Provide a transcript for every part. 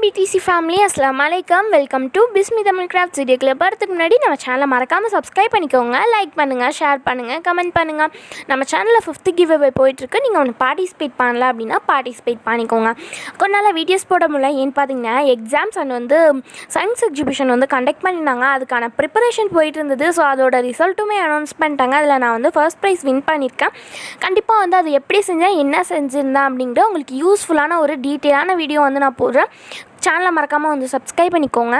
BTC family, Assalamualaikum. Welcome to Bismi Tamil Crafts video clip. பார்த்துக்கு முன்னாடி நம்ம சேனலை மறக்காம சப்ஸ்கிரைப் பண்ணிக்கோங்க, லைக் பண்ணுங்க, ஷேர் பண்ணுங்க, கமெண்ட் பண்ணுங்க. நம்ம சேனல்ல 5th giveaway போயிட்டு இருக்கு. நீங்க ஒன்னு பார்ட்டிசிபேட் பண்ணல அப்படினா பார்ட்டிசிபேட் பண்ணிக்கோங்க. கொஞ்ச நாளா வீடியோஸ் போட முடியல. ஏன் பாத்தீங்கன்னா எக்ஸாம்ஸ் அண்ட் வந்து சயின்ஸ் எக்ஸிபிஷன் வந்து கண்டக்ட் பண்ணிருந்தாங்க. அதுக்கான ப்ரிப்பரேஷன் போயிட்டு இருந்தது. ஸோ அதோட ரிசல்ட்டுமே அனௌன்ஸ் பண்ணிட்டாங்க. அதில் நான் வந்து ஃபர்ஸ்ட் ப்ரைஸ் வின் பண்ணியிருக்கேன். கண்டிப்பாக வந்து அது எப்படி செஞ்சேன், என்ன செஞ்சுருந்தேன் அப்படிங்கிற உங்களுக்கு யூஸ்ஃபுல்லான ஒரு டீட்டெயிலான வீடியோ வந்து நான் போடுறேன். சேனலை மறக்காமல் வந்து சப்ஸ்கிரைப் பண்ணிக்கோங்க.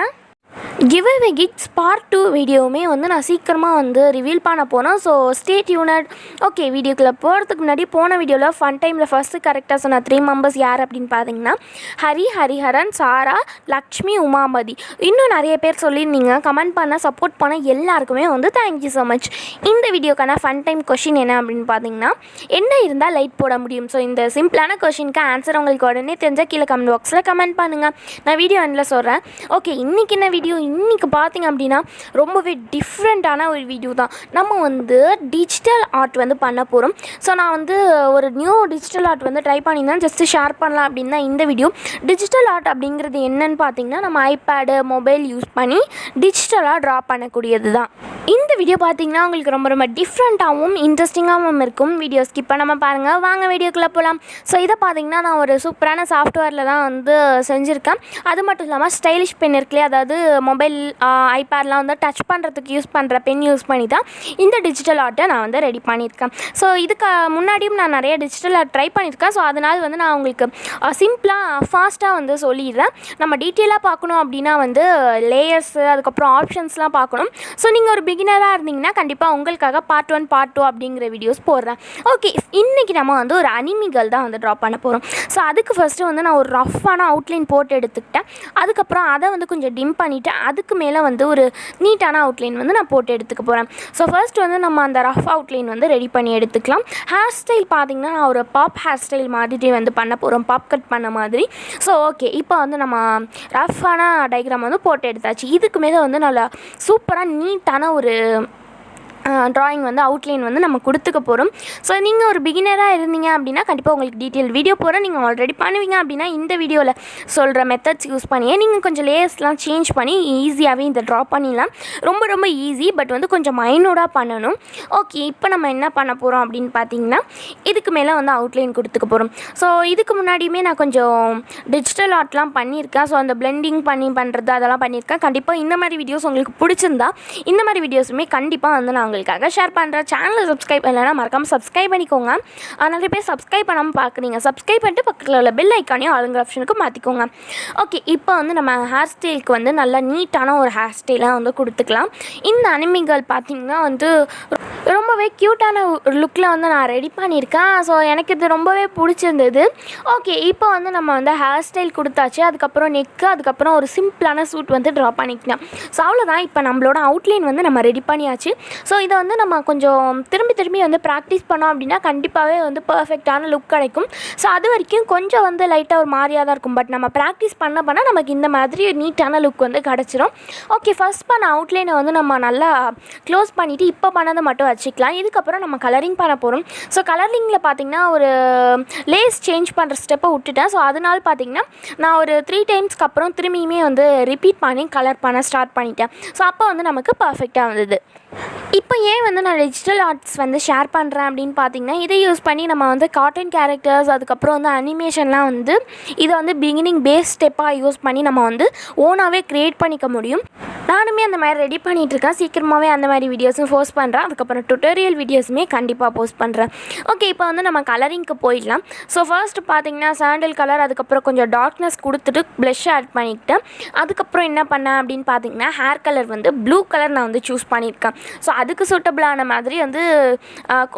கிவ்அவே கிட்ஸ் பார்ட் 2 வீடியோவுமே வந்து நான் சீக்கிரமாக வந்து ரிவீல் பண்ண போனோம். So stay டியூனட். ஓகே, வீடியோக்குள்ளே போகிறதுக்கு முன்னாடி போன வீடியோவில் ஃபன் டைமில் ஃபஸ்ட்டு கரெக்டாக சொன்ன 3 மெம்பர்ஸ் யார் அப்படின்னு பார்த்தீங்கன்னா ஹரிஹரன், சாரா, லக்ஷ்மி, உமாபதி. இன்னும் நிறைய பேர் சொல்லியிருந்தீங்க. கமெண்ட் பண்ண சப்போர்ட் பண்ண எல்லாருக்குமே வந்து தேங்க்யூ ஸோ மச். இந்த வீடியோக்கான ஃபன் டைம் கொஷின் என்ன அப்படின்னு பார்த்தீங்கன்னா, என்ன இருந்தால் லைட் போட முடியும்? ஸோ இந்த சிம்பிளான கொஷினுக்கு ஆன்சர் உங்களுக்கு உடனே தெரிஞ்சால் கீழே கமெண்ட் பாக்ஸில் கமெண்ட் பண்ணுங்கள். நான் வீடியோ எண்டில் சொல்கிறேன். ஓகே, இன்றைக்கி என்ன வீடியோ? இன்றைக்கி பார்த்திங்க அப்படின்னா ரொம்பவே டிஃப்ரெண்ட்டான ஒரு வீடியோ தான். நம்ம வந்து டிஜிட்டல் ஆர்ட் வந்து பண்ண போகிறோம். ஸோ நான் வந்து ஒரு நியூ டிஜிட்டல் ஆர்ட் வந்து ட்ரை பண்ணியிருந்தேன். ஜஸ்ட்டு ஷேர் பண்ணலாம் அப்படின்னு தான் இந்த வீடியோ. டிஜிட்டல் ஆர்ட் அப்படிங்கிறது என்னன்னு பார்த்திங்கன்னா, நம்ம ஐபேடு, மொபைல் யூஸ் பண்ணி டிஜிட்டலாக ட்ரா பண்ணக்கூடியது தான். இந்த வீடியோ பார்த்திங்கன்னா உங்களுக்கு ரொம்ப ரொம்ப டிஃப்ரெண்ட்டாகவும் இன்ட்ரெஸ்டிங்காகவும் இருக்கும். வீடியோ ஸ்கிப் பண்ணாமல் பாருங்கள். வாங்க வீடியோக்குள்ளே போகலாம். ஸோ இதை பார்த்திங்கன்னா நான் ஒரு சூப்பரான சாஃப்ட்வேரில் தான் வந்து செஞ்சுருக்கேன். அது மட்டும் இல்லாமல் ஸ்டைலிஷ் பென் இருக்குல்லையே, அதாவது மொபைல் ஐபேட்லாம் வந்து டச் பண்ணுறதுக்கு யூஸ் பண்ணுற பென் யூஸ் பண்ணி தான் இந்த டிஜிட்டல் ஆர்ட்டை நான் வந்து ரெடி பண்ணியிருக்கேன். ஸோ இதுக்கு முன்னாடியும் நான் நிறைய டிஜிட்டல் ஆர்ட் ட்ரை பண்ணியிருக்கேன். ஸோ அதனால் வந்து நான் உங்களுக்கு சிம்பிளாக ஃபாஸ்ட்டாக வந்து சொல்லிடுறேன். நம்ம டீட்டெயிலாக பார்க்கணும் அப்படின்னா வந்து லேயர்ஸு, அதுக்கப்புறம் ஆப்ஷன்ஸ்லாம் பார்க்கணும். ஸோ நீங்கள் ஒரு பிகினராக இருந்தீங்கன்னா கண்டிப்பாக உங்களுக்காக பார்ட் 1 பார்ட் 2 அப்படிங்கிற வீடியோஸ் போடுறேன். ஓகே, இன்றைக்கி நம்ம வந்து ஒரு அனிமிகள் தான் வந்து ட்ரா பண்ண போகிறோம். ஸோ அதுக்கு ஃபஸ்ட்டு வந்து நான் ஒரு ரஃப்பான அவுட்லைன் போட்டு எடுத்துக்கிட்டேன். அதுக்கப்புறம் அதை வந்து கொஞ்சம் டிம் பண்ணிவிட்டு அதுக்கு மேலே வந்து ஒரு நீட்டான அவுட்லைன் வந்து நான் போட்டு எடுத்துக்க போகிறேன். ஸோ ஃபர்ஸ்ட் வந்து நம்ம அந்த ரஃப் அவுட்லைன் வந்து ரெடி பண்ணி எடுத்துக்கலாம். ஹேர் ஸ்டைல் பார்த்திங்கன்னா நான் ஒரு பாப் ஹேர் ஸ்டைல் மாதிரி வந்து பண்ண போகிறோம், பாப் கட் பண்ண மாதிரி. ஸோ ஓகே, இப்போ வந்து நம்ம ரஃப்பான டயக்ராம் வந்து போட்டு எடுத்தாச்சு. இதுக்கு மேலே வந்து நல்லா சூப்பராக நீட்டான ஒரு ட்ராயிங் வந்து அவுட்லைன் வந்து நம்ம கொடுத்துக்க போகிறோம். ஸோ நீங்கள் ஒரு பிகினராக இருந்தீங்க அப்படின்னா கண்டிப்பாக உங்களுக்கு டீட்டெயில் வீடியோ போகிறேன். நீங்கள் ஆல்ரெடி பண்ணுவீங்க அப்படின்னா இந்த வீடியோவில் சொல்கிற மெத்தட்ஸ் யூஸ் பண்ணியே நீங்கள் கொஞ்சம் லேயர்ஸ்லாம் சேஞ்ச் பண்ணி ஈஸியாகவே இந்த ட்ரா பண்ணிடலாம். ரொம்ப ரொம்ப ஈஸி, பட் வந்து கொஞ்சம் மைனூடாக பண்ணணும். ஓகே, இப்போ நம்ம என்ன பண்ண போகிறோம் அப்படின்னு பார்த்தீங்கன்னா, இதுக்கு மேலே வந்து அவுட்லைன் கொடுத்துக்க போகிறோம். ஸோ இதுக்கு முன்னாடியுமே நான் கொஞ்சம் டிஜிட்டல் ஆர்ட்லாம் பண்ணியிருக்கேன். ஸோ அந்த பிளெண்டிங் பண்ணி பண்ணுறது அதெல்லாம் பண்ணியிருக்கேன். கண்டிப்பாக இந்த மாதிரி வீடியோஸ் உங்களுக்கு பிடிச்சிருந்தா இந்த மாதிரி வீடியோஸுமே கண்டிப்பாக வந்து நான் உங்களுக்காக ஷேர் பண்ணுறேன். சேனலை சப்ஸ்கிரைப் பண்ணலைன்னா மறக்காமல் சப்ஸ்கிரைப் பண்ணிக்கோங்க. நிறைய பேர் சப்ஸ்கிரைப் பண்ணாமல் பார்க்குறீங்க. சப்ஸ்கிரைப் பண்ணிட்டு பக்கத்தில் உள்ள பெல் ஐக்கானையும் ஆளுங்கிற ஆப்ஷனுக்கு மாற்றிக்கோங்க. ஓகே, இப்போ வந்து நம்ம ஹேர் ஸ்டைலுக்கு வந்து நல்லா நீட்டான ஒரு ஹேர் ஸ்டைலாக வந்து கொடுத்துக்கலாம். இந்த அனிமிகள் பார்த்திங்கன்னா வந்து ரொம்பவே க்யூட்டான ஒரு லுக்கில் வந்து நான் ரெடி பண்ணியிருக்கேன். ஸோ எனக்கு இது ரொம்பவே பிடிச்சிருந்தது. ஓகே, இப்போ வந்து நம்ம வந்து ஹேர் ஸ்டைல் கொடுத்தாச்சு. அதுக்கப்புறம் நெக்கு, அதுக்கப்புறம் ஒரு சிம்பிளான சூட் வந்து ட்ரா பண்ணிக்கலாம். ஸோ அவ்வளோதான். இப்போ நம்மளோட அவுட்லைன் வந்து நம்ம ரெடி பண்ணியாச்சு. ஸோ இதை வந்து நம்ம கொஞ்சம் திரும்பி வந்து ப்ராக்டிஸ் பண்ணோம் அப்படின்னா கண்டிப்பாகவே வந்து பர்ஃபெக்டான லுக் கிடைக்கும். ஸோ அது வரைக்கும் கொஞ்சம் வந்து லைட்டாக ஒரு மாதிரியாக தான் இருக்கும். பட் நம்ம ப்ராக்டிஸ் பண்ண நமக்கு இந்த மாதிரி நீட்டான லுக் வந்து கிடச்சிரும். ஓகே, ஃபஸ்ட் பண்ண அவுட்லைனை வந்து நம்ம நல்லா க்ளோஸ் பண்ணிவிட்டு இப்போ பண்ணதை மட்டும் வச்சுக்கலாம். இதுக்கப்புறம் நம்ம கலரிங் பண்ண போகிறோம். ஸோ கலரிங்கில் பார்த்திங்கன்னா ஒரு லேஸ் சேஞ்ச் பண்ணுற ஸ்டெப்பை விட்டுட்டேன். ஸோ அதனால் பார்த்திங்கன்னா நான் ஒரு 3 டைம்ஸ்க்கு அப்புறம் திரும்பியுமே வந்து ரிப்பீட் பண்ணி கலர் பண்ண ஸ்டார்ட் பண்ணிட்டேன். ஸோ அப்போ வந்து நமக்கு பர்ஃபெக்டாக வந்தது. இப்போ ஏன் வந்து நான் டிஜிட்டல் ஆர்ட்ஸ் வந்து ஷேர் பண்ணுறேன் அப்படின்னு பார்த்தீங்கன்னா, இதை யூஸ் பண்ணி நம்ம வந்து கார்ட்டூன் கேரக்டர்ஸ், அதுக்கப்புறம் வந்து அனிமேஷன்லாம் வந்து இதை வந்து பிகினிங் பேஸ் ஸ்டெப்பாக யூஸ் பண்ணி நம்ம வந்து ஓனாகவே க்ரியேட் பண்ணிக்க முடியும். நானுமே அந்த மாதிரி ரெடி பண்ணிகிட்ருக்கேன். சீக்கிரமாகவே அந்த மாதிரி வீடியோஸும் போஸ்ட் பண்ணுறேன். அதுக்கப்புறம் டுட்டோரியல் வீடியோஸுமே கண்டிப்பாக போஸ்ட் பண்ணுறேன். ஓகே, இப்போ வந்து நம்ம கலரிங்க்கு போயிடலாம். ஸோ ஃபர்ஸ்ட் பார்த்திங்கன்னா சாண்டில் கலர், அதுக்கப்புறம் கொஞ்சம் டார்க்னஸ் கொடுத்துட்டு ப்ளஷ் ஆட் பண்ணிக்கிட்டேன். அதுக்கப்புறம் என்ன பண்ணேன் அப்படின்னு பார்த்தீங்கன்னா, ஹேர் கலர் வந்து ப்ளூ கலர் நான் வந்து சூஸ் பண்ணியிருக்கேன். ஸோ அதுக்கு சூட்டபிளான மாதிரி வந்து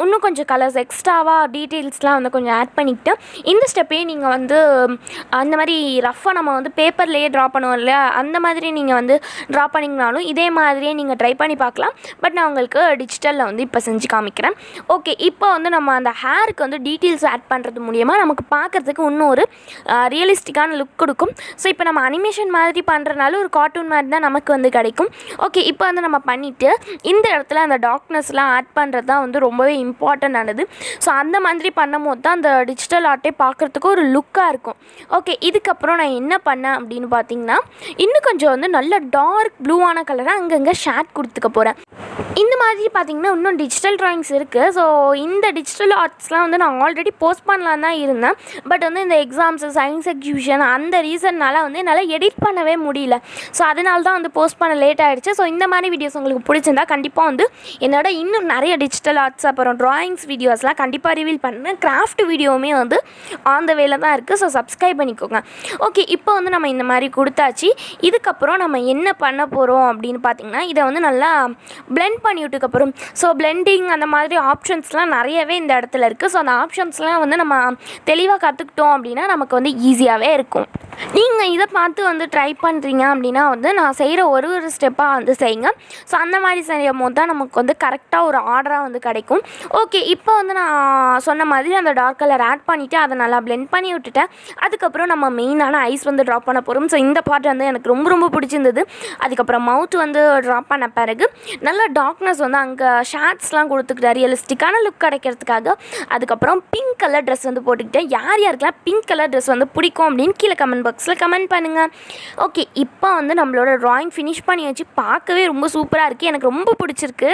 இன்னும் கொஞ்சம் கலர்ஸ் எக்ஸ்ட்ராவாக டீட்டெயில்ஸ்லாம் வந்து கொஞ்சம் ஆட் பண்ணிக்கிட்டு இந்த ஸ்டெப்பையும் நீங்கள் வந்து அந்த மாதிரி ரஃப்பாக நம்ம வந்து பேப்பர்லேயே ட்ரா பண்ணுவோம் இல்லையா, அந்த மாதிரி நீங்கள் வந்து ட்ரா பண்ணிங்கனாலும் இதே மாதிரியே நீங்கள் ட்ரை பண்ணி பார்க்கலாம். பட் நான் உங்களுக்கு டிஜிட்டலில் வந்து இப்போ செஞ்சு காமிக்கிறேன். ஓகே, இப்போ வந்து நம்ம அந்த ஹேருக்கு வந்து டீட்டெயில்ஸ் ஆட் பண்ணுறது மூலிமா நமக்கு பார்க்குறதுக்கு இன்னும் ஒரு ரியலிஸ்டிக்கான லுக் கொடுக்கும். ஸோ இப்போ நம்ம அனிமேஷன் மாதிரி பண்ணுறதுனால ஒரு கார்ட்டூன் மாதிரி தான் நமக்கு வந்து கிடைக்கும். ஓகே, இப்போ வந்து நம்ம பண்ணிவிட்டு இந்த இடத்துல இடத்துல அந்த டார்க்னஸ்லாம் ஆட் பண்ணுறது தான் வந்து ரொம்பவே இம்பார்ட்டன்ட் ஆனது. ஸோ அந்த மாதிரி பண்ணும்போது தான் அந்த டிஜிட்டல் ஆர்ட்டே பார்க்குறதுக்கு ஒரு லுக்காக இருக்கும். ஓகே, இதுக்கப்புறம் நான் என்ன பண்ணேன் அப்படின்னு பார்த்தீங்கன்னா, இன்னும் கொஞ்சம் வந்து நல்ல டார்க் ப்ளூவான கலராக அங்கங்கே ஷேட் கொடுத்துக்க போகிறேன். இந்த மாதிரி பார்த்திங்கன்னா இன்னும் டிஜிட்டல் ட்ராயிங்ஸ் இருக்குது. ஸோ இந்த டிஜிட்டல் ஆர்ட்ஸ்லாம் வந்து நான் ஆல்ரெடி போஸ்ட் பண்ணலாம் தான் இருந்தேன். பட் வந்து இந்த எக்ஸாம்ஸு, சயின்ஸ் எக்ஸிபிஷன் அந்த ரீசன்னால் வந்து என்னால் எடிட் பண்ணவே முடியல. ஸோ அதனால தான் வந்து போஸ்ட் பண்ண லேட் ஆகிடுச்சு. ஸோ இந்த மாதிரி வீடியோஸ் உங்களுக்கு பிடிச்சிருந்தா கண்டிப்பாக வந்து என்னோட இன்னும் நிறைய டிஜிட்டல் ஆர்ட்ஸ் அப்புறம் ட்ராயிங்ஸ் வீடியோஸ்லாம் கண்டிப்பாக ரிவீல் பண்ணுறேன். கிராஃப்ட் வீடியோவுமே வந்து ஆன் த வேல தான் இருக்குது. ஸோ சப்ஸ்கிரைப் பண்ணிக்கோங்க. ஓகே, இப்போ வந்து நம்ம இந்த மாதிரி கொடுத்தாச்சு. இதுக்கப்புறம் நம்ம என்ன பண்ண போகிறோம் அப்படின்னு பார்த்திங்கன்னா, இதை வந்து நல்லா பிளெண்ட் பண்ணி விட்டுக்கப்புறம் ஸோ பிளெண்டிங் அந்த மாதிரி ஆப்ஷன்ஸ்லாம் நிறையவே இந்த இடத்துல இருக்குது. ஸோ அந்த ஆப்ஷன்ஸ்லாம் வந்து நம்ம தெளிவாக கற்றுக்கிட்டோம் அப்படின்னா நமக்கு வந்து ஈஸியாகவே இருக்கும். நீங்கள் இதை பார்த்து வந்து ட்ரை பண்ணுறீங்க அப்படின்னா வந்து நான் செய்கிற ஒரு ஸ்டெப்பாக வந்து செய்யுங்க. ஸோ அந்த மாதிரி செய்யும் போது தான் நமக்கு வந்து கரெக்டாக ஒரு ஆர்டராக வந்து கிடைக்கும். ஓகே, இப்போ வந்து நான் சொன்ன மாதிரி அந்த டார்க் கலர் ஆட் பண்ணிவிட்டு அதை நல்லா பிளெண்ட் பண்ணி விட்டுட்டேன். அதுக்கப்புறம் நம்ம மெயினான ஐஸ் வந்து ட்ராப் பண்ண போகிறோம். ஸோ இந்த பார்ட் வந்து எனக்கு ரொம்ப ரொம்ப பிடிச்சிருந்தது. அதுக்கப்புறம் மவுத் வந்து ட்ராப் பண்ண பிறகு நல்லா டார்க்னஸ் வந்து அங்கே ஷேட்ஸ்லாம் கொடுத்துக்கிட்டேன் ரியலிஸ்டிக்கான லுக் கிடைக்கிறதுக்காக. அதுக்கப்புறம் பிங்க் கலர் ட்ரெஸ் வந்து போட்டுக்கிட்டேன். யாருக்கெல்லாம் பிங்க் கலர் ட்ரெஸ் வந்து பிடிக்கும் அப்படின்னு கீழே கமெண்ட் பாக்ஸில் கமெண்ட் பண்ணுங்கள். ஓகே, இப்போ வந்து நம்மளோட ட்ராயிங் ஃபினிஷ் பண்ணி வச்சு பார்க்கவே ரொம்ப சூப்பராக இருக்குது. எனக்கு ரொம்ப பிடிச்சிருக்கு.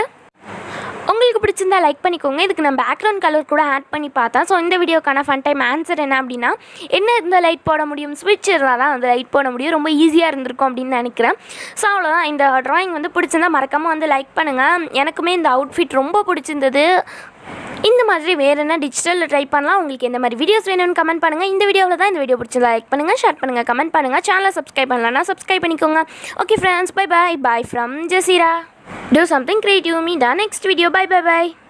உங்களுக்கு பிடிச்சிருந்தா லைக் பண்ணிக்கோங்க. இதுக்கு நான் பேக்ரவுண்ட் கலர் கூட ஆட் பண்ணி பார்த்தேன். ஸோ இந்த வீடியோக்கான ஃபன் டைம் ஆன்சர் என்ன அப்படின்னா, என்ன இருந்தால் லைட் போட முடியும், ஸ்விட்ச் இருந்தால் தான் வந்து லைட் போட முடியும். ரொம்ப ஈஸியாக இருந்திருக்கும் அப்படின்னு நினைக்கிறேன். ஸோ அவ்வளோதான். இந்த ட்ராயிங் வந்து பிடிச்சிருந்தா மறக்காமல் வந்து லைக் பண்ணுங்கள். எனக்குமே இந்த அவுட்ஃபிட் ரொம்ப பிடிச்சிருந்தது. இந்த மாதிரி வேறு என்ன டிஜிட்டலில் ட்ரை பண்ணலாம், உங்களுக்கு எந்த மாதிரி வீடியோஸ் வேணும்னு கமெண்ட் பண்ணுங்கள். இந்த வீடியோவில் தான் இந்த வீடியோ பிடிச்சிருந்தா லைக் பண்ணுங்கள், ஷேர் பண்ணுங்கள், கமெண்ட் பண்ணுங்கள். சேனலை சப்ஸ்கிரைப் பண்ணலன்னா சப்ஸ்கிரைப் பண்ணிக்கோங்க. Okay friends, bye bye. Bye from Jaseera. Do something creative. Meet the next video. Bye bye bye.